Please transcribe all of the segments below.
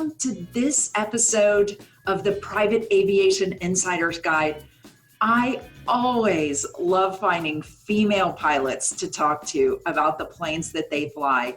welcome to this episode of the Private Aviation Insider's Guide. I always love finding female pilots to talk to about the planes that they fly,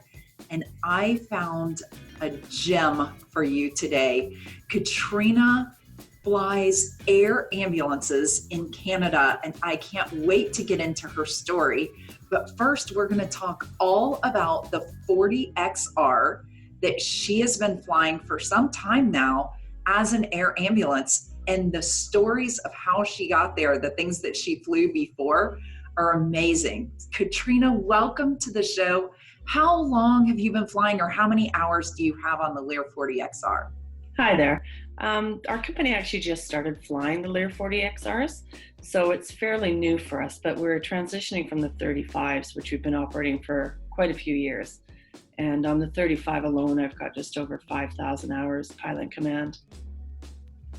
and I found a gem for you today. Katrina flies air ambulances in Canada, and I can't wait to get into her story. But first, we're going to talk all about the 40XR that she has been flying for some time now as an air ambulance. And the stories of how she got there, the things that she flew before, are amazing. Katrina, welcome to the show. How long have you been flying, or how many hours do you have on the Lear 40XR? Hi there. Our company actually just started flying the Lear 40XRs, so it's fairly new for us, but we're transitioning from the 35s, which we've been operating for quite a few years. And on the 35 alone, I've got just over 5,000 hours pilot command.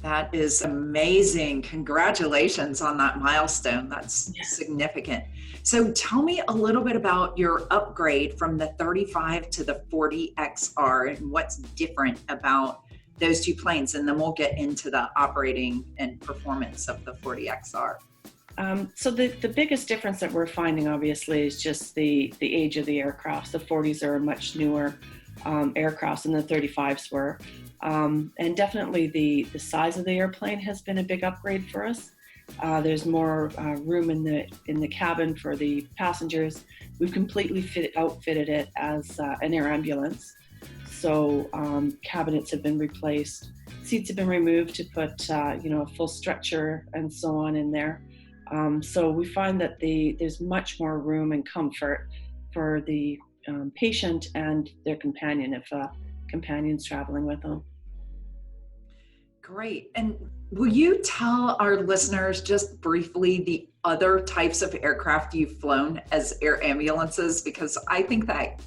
That is amazing. Congratulations on that milestone. That's significant. So tell me a little bit about your upgrade from the 35 to the 40XR and what's different about those two planes, and then we'll get into the operating and performance of the 40XR. So the biggest difference that we're finding, obviously, is just the age of the aircraft. The 40s are much newer aircrafts than the 35s were. And definitely the size of the airplane has been a big upgrade for us. There's more room in the cabin for the passengers. We've completely outfitted it as an air ambulance. So cabinets have been replaced, seats have been removed to put a full stretcher and so on in there. So we find that there's much more room and comfort for the patient and their companion if a companion's traveling with them. Great. And will you tell our listeners just briefly the other types of aircraft you've flown as air ambulances? Because I think that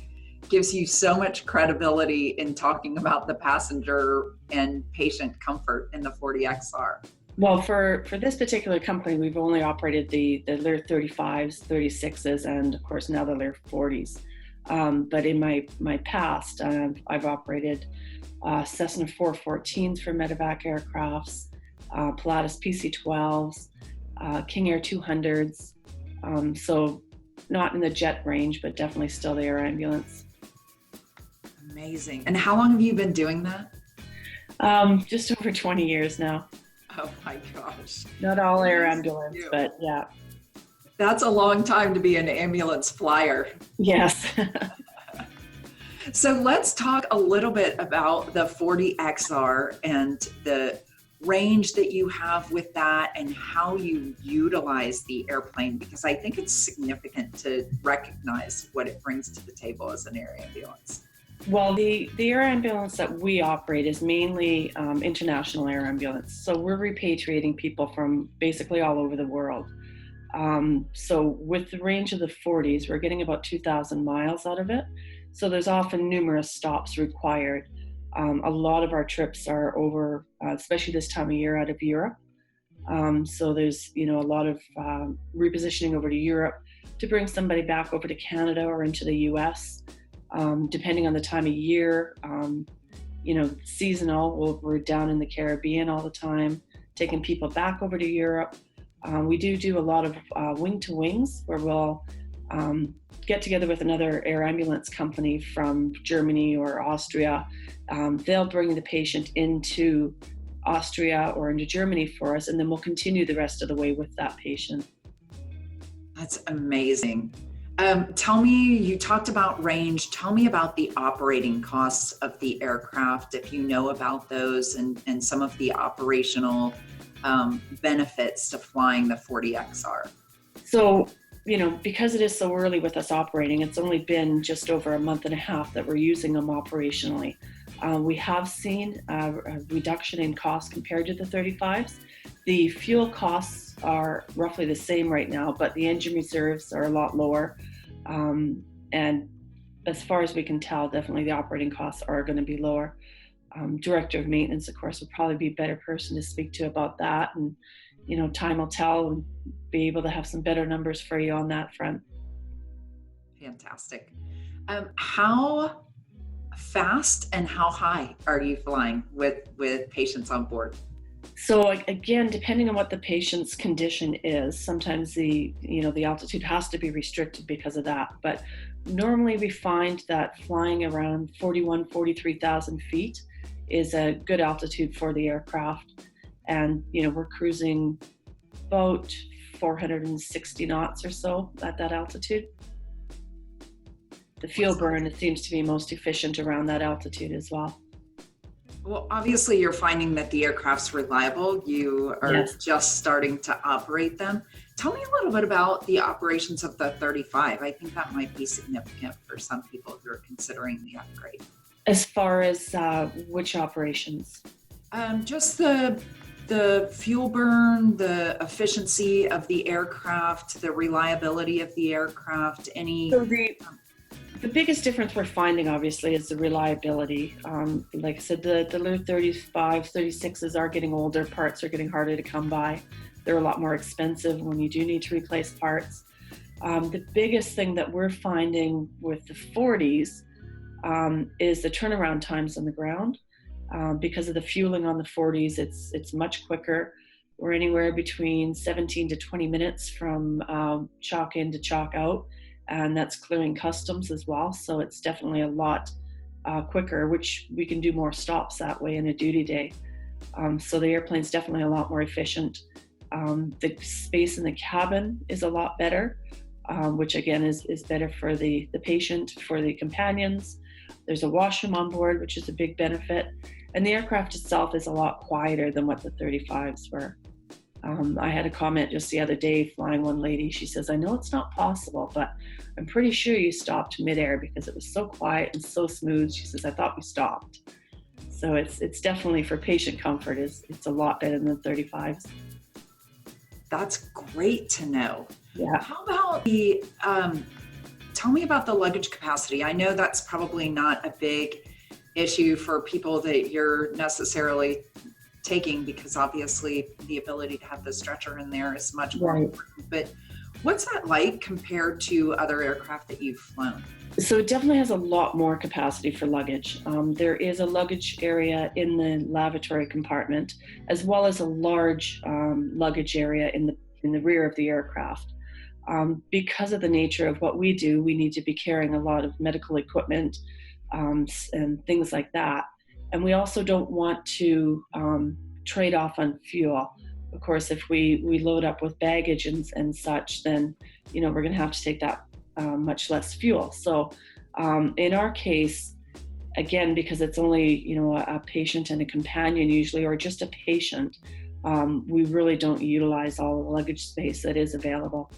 gives you so much credibility in talking about the passenger and patient comfort in the 40XR. Well, for this particular company, we've only operated the Lear 35s, 36s, and of course now the Lear 40s. But in my past, I've operated Cessna 414s for medevac aircrafts, Pilatus PC-12s, King Air 200s. So not in the jet range, but definitely still the air ambulance. Amazing. And how long have you been doing that? Just over 20 years now. Oh my gosh. Not all air ambulance, but yeah. That's a long time to be an ambulance flyer. Yes. So let's talk a little bit about the 40XR and the range that you have with that and how you utilize the airplane, because I think it's significant to recognize what it brings to the table as an air ambulance. Well, the air ambulance that we operate is mainly international air ambulance. So we're repatriating people from basically all over the world. So with the range of the 40s, we're getting about 2,000 miles out of it. So there's often numerous stops required. A lot of our trips are over, especially this time of year, out of Europe. So there's a lot of repositioning over to Europe to bring somebody back over to Canada or into the US. Depending on the time of year, seasonal, we're down in the Caribbean all the time, taking people back over to Europe. We do a lot of wing-to-wings, where we'll get together with another air ambulance company from Germany or Austria. They'll bring the patient into Austria or into Germany for us, and then we'll continue the rest of the way with that patient. That's amazing. Tell me, you talked about range. Tell me about the operating costs of the aircraft, if you know about those, and some of the operational benefits to flying the 40XR. So, because it is so early with us operating, it's only been just over a month and a half that we're using them operationally. We have seen a reduction in cost compared to the 35s. The fuel costs are roughly the same right now, but the engine reserves are a lot lower. And as far as we can tell, definitely the operating costs are going to be lower. Director of maintenance, of course, would probably be a better person to speak to about that. And, time will tell and be able to have some better numbers for you on that front. Fantastic. How fast and how high are you flying with patients on board? So again, depending on what the patient's condition is, sometimes the altitude has to be restricted because of that. But normally we find that flying around 43,000 feet is a good altitude for the aircraft. And, we're cruising about 460 knots or so at that altitude. The fuel burn, it seems to be most efficient around that altitude as well. Well, obviously you're finding that the aircraft's reliable. You are Yes. just starting to operate them. Tell me a little bit about the operations of the 35. I think that might be significant for some people who are considering the upgrade. As far as which operations? Just the fuel burn, the efficiency of the aircraft, the reliability of the aircraft, So the biggest difference we're finding, obviously, is the reliability. Like I said, the Learjet 35s, 36s are getting older. Parts are getting harder to come by. They're a lot more expensive when you do need to replace parts. The biggest thing that we're finding with the 40s is the turnaround times on the ground. Because of the fueling on the 40s, it's much quicker. We're anywhere between 17 to 20 minutes from chalk in to chalk out. And that's clearing customs as well. So it's definitely a lot quicker, which we can do more stops that way in a duty day. So the airplane's definitely a lot more efficient. The space in the cabin is a lot better, which again is better for the patient, for the companions. There's a washroom on board, which is a big benefit. And the aircraft itself is a lot quieter than what the 35s were. I had a comment just the other day flying one lady. She says, I know it's not possible, but I'm pretty sure you stopped midair because it was so quiet and so smooth. She says, I thought we stopped. So it's definitely for patient comfort. It's a lot better than the 35s. That's great to know. Yeah. How about tell me about the luggage capacity. I know that's probably not a big issue for people that you're necessarily taking, because obviously the ability to have the stretcher in there is much more important. But what's that like compared to other aircraft that you've flown? So it definitely has a lot more capacity for luggage. There is a luggage area in the lavatory compartment, as well as a large luggage area in the rear of the aircraft. Because of the nature of what we do, we need to be carrying a lot of medical equipment and things like that. And we also don't want to trade off on fuel. Of course, if we load up with baggage and such, then we're going to have to take that much less fuel. So in our case, again, because it's only a patient and a companion usually, or just a patient, we really don't utilize all the luggage space that is available.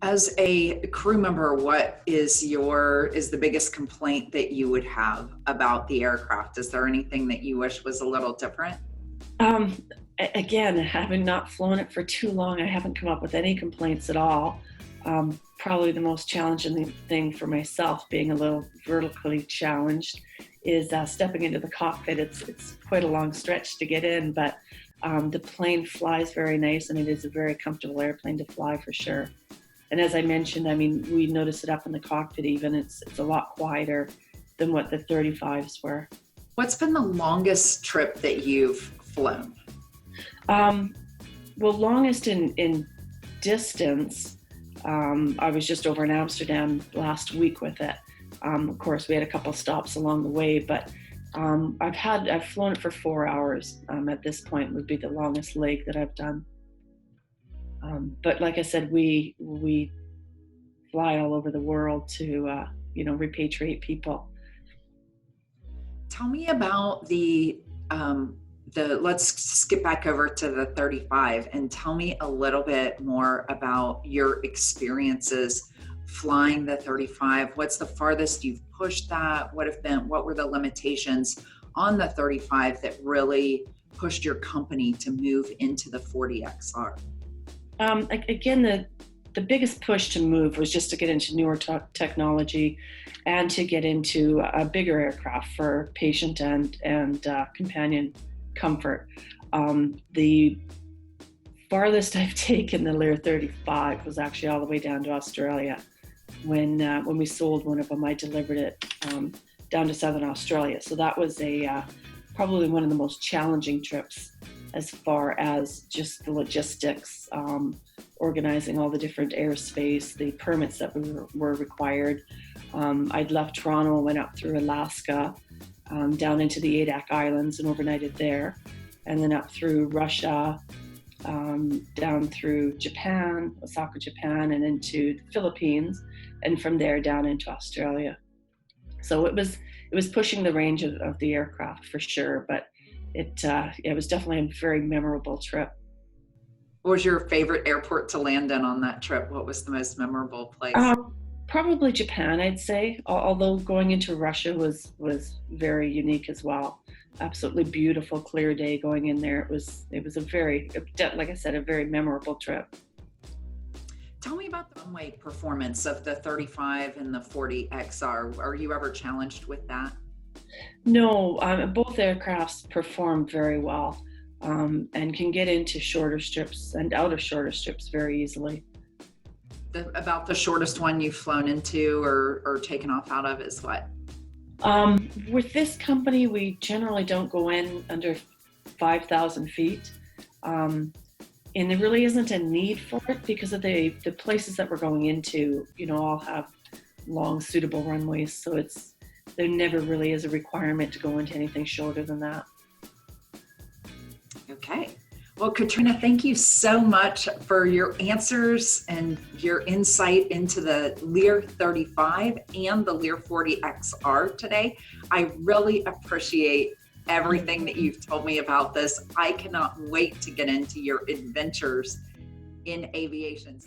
As a crew member, what is the biggest complaint that you would have about the aircraft? Is there anything that you wish was a little different? Again, having not flown it for too long, I haven't come up with any complaints at all. Probably the most challenging thing for myself, being a little vertically challenged, is stepping into the cockpit. It's quite a long stretch to get in, but the plane flies very nice, and it is a very comfortable airplane to fly for sure. And as I mentioned, we notice it up in the cockpit even. It's a lot quieter than what the 35s were. What's been the longest trip that you've flown? Well, longest in distance, I was just over in Amsterdam last week with it. Of course, we had a couple stops along the way, but I've flown it for 4 hours. At this point would be the longest leg that I've done. But like I said, we fly all over the world to repatriate people. Tell me about let's skip back over to the 35 and tell me a little bit more about your experiences flying the 35. What's the farthest you've pushed that? What were the limitations on the 35 that really pushed your company to move into the 40XR? Again, the biggest push to move was just to get into newer technology and to get into a bigger aircraft for patient and companion comfort. The farthest I've taken the Learjet 35 was actually all the way down to Australia. When we sold one of them, I delivered it down to Southern Australia. So that was probably one of the most challenging trips as far as just the logistics, organizing all the different airspace, the permits that were required. I'd left Toronto, went up through Alaska, down into the Adak Islands and overnighted there, and then up through Russia, down through Japan, Osaka, Japan, and into the Philippines, and from there down into Australia. So it was pushing the range of the aircraft for sure, but it was definitely a very memorable trip. What was your favorite airport to land in on that trip? What was the most memorable place? Probably Japan, I'd say, although going into Russia was very unique as well. Absolutely beautiful, clear day going in there. It was a very, like I said, a very memorable trip. Tell me about the runway performance of the 35 and the 40XR. Are you ever challenged with that? No, both aircrafts perform very well, and can get into shorter strips and out of shorter strips very easily. About the shortest one you've flown into or taken off out of is what? With this company, we generally don't go in under 5,000 feet. And there really isn't a need for it because of the places that we're going into, all have long, suitable runways. So there never really is a requirement to go into anything shorter than that. Okay. Well, Katrina, thank you so much for your answers and your insight into the Lear 35 and the Lear 40XR today. I really appreciate everything that you've told me about this. I cannot wait to get into your adventures in aviation.